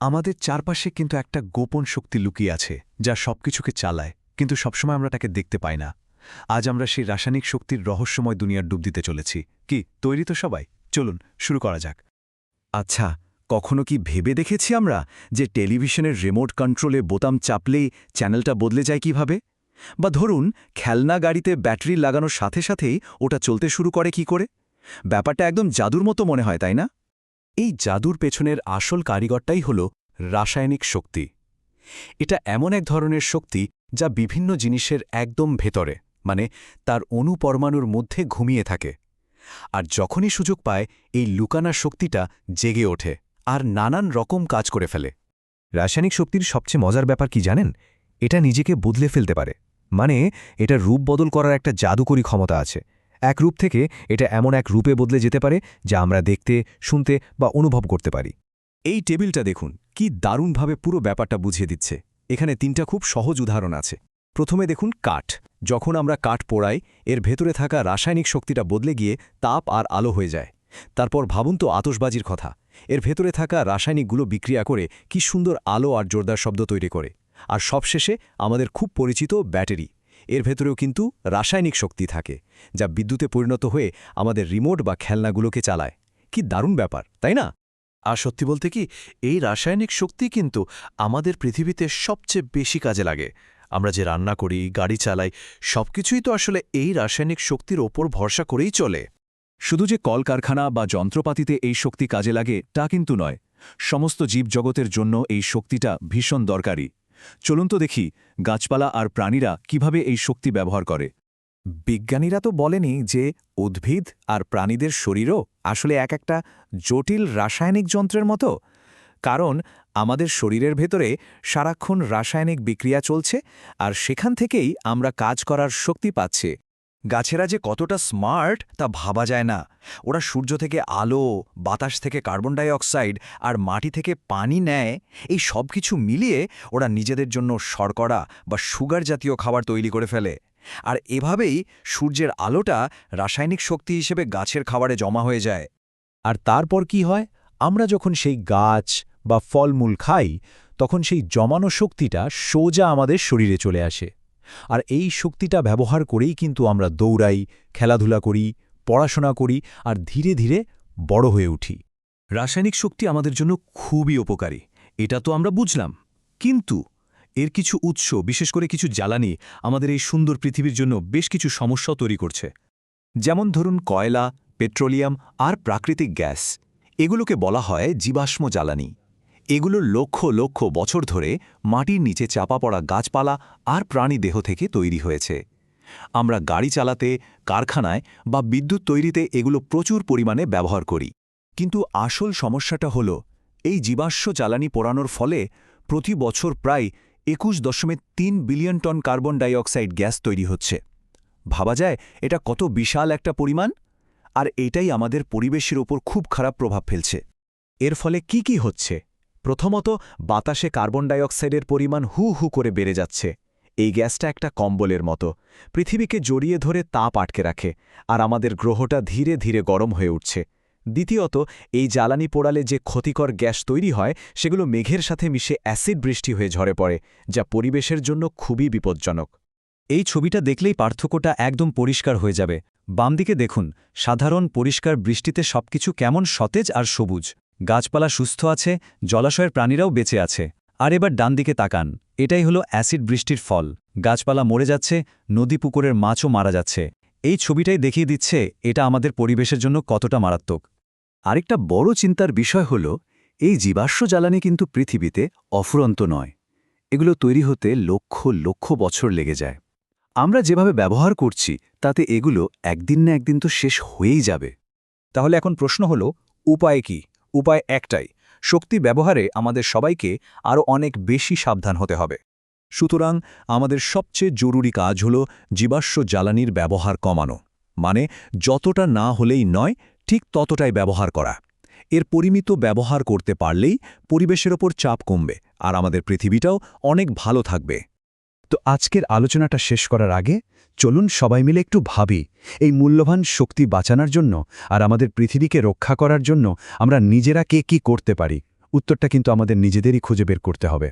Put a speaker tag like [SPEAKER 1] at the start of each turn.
[SPEAKER 1] আমাদের চারপাশে কিন্তু একটা গোপন শক্তি লুকিয়ে আছে যা সবকিছুকে চালায়, কিন্তু সবসময় আমরা তাকে দেখতে পাই না। আজ আমরা সেই রাসায়নিক শক্তির রহস্যময় দুনিয়ার ডুব দিতে চলেছি। কি তৈরি তো সবাই? চলুন শুরু করা যাক।
[SPEAKER 2] আচ্ছা, কখনো কি ভেবে দেখেছি আমরা যে টেলিভিশনের রিমোট কন্ট্রোলে বোতাম চাপলেই চ্যানেলটা বদলে যায় কিভাবে? বা ধরুন, খেলনা গাড়িতে ব্যাটারি লাগানোর সাথে সাথেই ওটা চলতে শুরু করে কি করে? ব্যাপারটা একদম জাদুর মতো মনে হয়, তাই না?
[SPEAKER 1] এই জাদুর পেছনের আসল কারিগরটাই হল রাসায়নিক শক্তি। এটা এমন এক ধরনের শক্তি যা বিভিন্ন জিনিসের একদম ভেতরে, মানে তার অণুপরমাণুর মধ্যে ঘুমিয়ে থাকে। আর যখনই সুযোগ পায়, এই লুকানা শক্তিটা জেগে ওঠে আর নানান রকম কাজ করে ফেলে।
[SPEAKER 3] রাসায়নিক শক্তির সবচেয়ে মজার ব্যাপার কি জানেন? এটা নিজেকে বদলে ফেলতে পারে। মানে এটা রূপ বদল করার একটা জাদুকরী ক্ষমতা আছে। এক রূপ থেকে এটা এমন এক রূপে বদলে যেতে পারে যা আমরা দেখতে, শুনতে বা অনুভব করতে পারি।
[SPEAKER 1] এই টেবিলটা দেখুন, কি দারুণভাবে পুরো ব্যাপারটা বুঝিয়ে দিচ্ছে। এখানে তিনটা খুব সহজ উদাহরণ আছে। প্রথমে দেখুন কাঠ। যখন আমরা কাঠ পোড়াই, এর ভেতরে থাকা রাসায়নিক শক্তিটা বদলে গিয়ে তাপ আর আলো হয়ে যায়। তারপর ভাবুন তো আতশবাজির কথা। এর ভেতরে থাকা রাসায়নিকগুলো বিক্রিয়া করে কি সুন্দর আলো আর জোরদার শব্দ তৈরি করে। আর সবশেষে আমাদের খুব পরিচিত ব্যাটারি। এর ভেতরেও কিন্তু রাসায়নিক শক্তি থাকে, যা বিদ্যুতে পরিণত হয়ে আমাদের রিমোট বা খেলনাগুলোকে চালায়। কি দারুণ ব্যাপার, তাই না? আর সত্যি বলতে কি, এই রাসায়নিক শক্তি কিন্তু আমাদের পৃথিবীতে সবচেয়ে বেশি কাজে লাগে। আমরা যে রান্না করি, গাড়ি চালাই, সবকিছুই তো আসলে এই রাসায়নিক শক্তির ওপর ভরসা করেই চলে। শুধু যে কলকারখানা বা যন্ত্রপাতিতে এই শক্তি কাজে লাগে তা কিন্তু নয়। সমস্ত জীবজগতের জন্য এই শক্তিটা ভীষণ দরকারি। চলুন তো দেখি গাছপালা আর প্রাণীরা কিভাবে এই শক্তি ব্যবহার করে।
[SPEAKER 3] বিজ্ঞানীরা তো বলেনি যে উদ্ভিদ আর প্রাণীদের শরীরও আসলে এক একটা জটিল রাসায়নিক যন্ত্রের মতো? কারণ আমাদের শরীরের ভেতরে সারাক্ষণ রাসায়নিক বিক্রিয়া চলছে, আর সেখান থেকেই আমরা কাজ করার শক্তি পাচ্ছি।
[SPEAKER 2] গাছেরা যে কতটা স্মার্ট তা ভাবা যায় না। ওরা সূর্য থেকে আলো, বাতাস থেকে কার্বন ডাই অক্সাইড আর মাটি থেকে পানি নেয়। এই সব কিছু মিলিয়ে ওরা নিজেদের জন্য শর্করা বা সুগার জাতীয় খাবার তৈরি করে ফেলে। আর এভাবেই সূর্যের আলোটা রাসায়নিক শক্তি হিসেবে গাছের খাবারে জমা হয়ে যায়।
[SPEAKER 3] আর তারপর কি হয়? আমরা যখন সেই গাছ বা ফলমূল খাই, তখন সেই জমানো শক্তিটা সোজা আমাদের শরীরে চলে আসে। আর এই শক্তিটা ব্যবহার করেই কিন্তু আমরা দৌড়াই, খেলাধুলা করি, পড়াশোনা করি আর ধীরে ধীরে বড় হয়ে উঠি।
[SPEAKER 1] রাসায়নিক শক্তি আমাদের জন্য খুবই উপকারী, এটা তো আমরা বুঝলাম। কিন্তু এর কিছু উৎস, বিশেষ করে কিছু জ্বালানি, আমাদের এই সুন্দর পৃথিবীর জন্য বেশ কিছু সমস্যাও তৈরি করছে। যেমন ধরুন কয়লা, পেট্রোলিয়াম আর প্রাকৃতিক গ্যাস। এগুলোকে বলা হয় জীবাশ্ম জ্বালানি। এগুলো লক্ষ লক্ষ বছর ধরে মাটির নিচে চাপা পড়া গাছপালা আর প্রাণী দেহ থেকে তৈরি হয়েছে। আমরা গাড়ি চালাতে, কারখানায় বা বিদ্যুৎ তৈরিতে এগুলো প্রচুর পরিমাণে ব্যবহার করি। কিন্তু আসল সমস্যাটা হল, এই জীবাশ্ম জ্বালানি পোড়ানোর ফলে প্রতি বছর প্রায় ২১.৩ billion ton carbon die oxide gas তৈরি হচ্ছে। ভাবা যায় এটা কত বিশাল একটা পরিমাণ? আর এটাই আমাদের পরিবেশের ওপর খুব খারাপ প্রভাব ফেলছে। এর ফলে কি কি হচ্ছে? প্রথমত, বাতাসে কার্বন ডাই অক্সাইডের পরিমাণ হু হু করে বেড়ে যাচ্ছে। এই গ্যাসটা একটা কম্বলের মতো, পৃথিবীকে জড়িয়ে ধরে তাপ আটকে রাখে, আর আমাদের গ্রহটা ধীরে ধীরে গরম হয়ে উঠছে। দ্বিতীয়ত, এই জ্বালানি পোড়ালে যে ক্ষতিকর গ্যাস তৈরি হয়, সেগুলো মেঘের সাথে মিশে অ্যাসিড বৃষ্টি হয়ে ঝরে পড়ে, যা পরিবেশের জন্য খুবই বিপজ্জনক। এই ছবিটা দেখলেই পার্থক্যটা একদম পরিষ্কার হয়ে যাবে। বাম দিকে দেখুন, সাধারণ পরিষ্কার বৃষ্টিতে সবকিছু কেমন সতেজ আর সবুজ। গাছপালা সুস্থ আছে, জলাশয়ের প্রাণীরাও বেঁচে আছে। আর এবার ডান দিকে তাকান, এটাই হলো অ্যাসিড বৃষ্টির ফল। গাছপালা মরে যাচ্ছে, নদী পুকুরের মাছও মারা যাচ্ছে। এই ছবিটাই দেখিয়ে দিচ্ছে এটা আমাদের পরিবেশের জন্য কতটা মারাত্মক।
[SPEAKER 2] আরেকটা বড় চিন্তার বিষয় হল, এই জীবাশ্ম জ্বালানি কিন্তু পৃথিবীতে অফুরন্ত নয়। এগুলো তৈরি হতে লক্ষ লক্ষ বছর লেগে যায়। আমরা যেভাবে ব্যবহার করছি তাতে এগুলো একদিন না একদিন তো শেষ হয়েই যাবে।
[SPEAKER 3] তাহলে এখন প্রশ্ন হল, উপায় কি? উপায় একটাই, শক্তি ব্যবহারে আমাদের সবাইকে আরও অনেক বেশি সাবধান হতে হবে।
[SPEAKER 1] সুতরাং আমাদের সবচেয়ে জরুরি কাজ হল জীবাশ্ম জ্বালানির ব্যবহার কমানো। মানে যতটা না হলেই নয়, ঠিক ততটাই ব্যবহার করা। এর পরিমিত ব্যবহার করতে পারলেই পরিবেশের ওপর চাপ কমবে, আর আমাদের পৃথিবীটাও অনেক ভালো থাকবে।
[SPEAKER 3] তো আজকের আলোচনাটা শেষ করার আগে চলুন সবাই মিলে একটু ভাবি, এই মূল্যবান শক্তি বাঁচানোর জন্য আর আমাদের পৃথিবীকে রক্ষা করার জন্য আমরা নিজেরা কে কি করতে পারি। উত্তরটা কিন্তু আমাদের নিজেদেরই খুঁজে বের করতে হবে।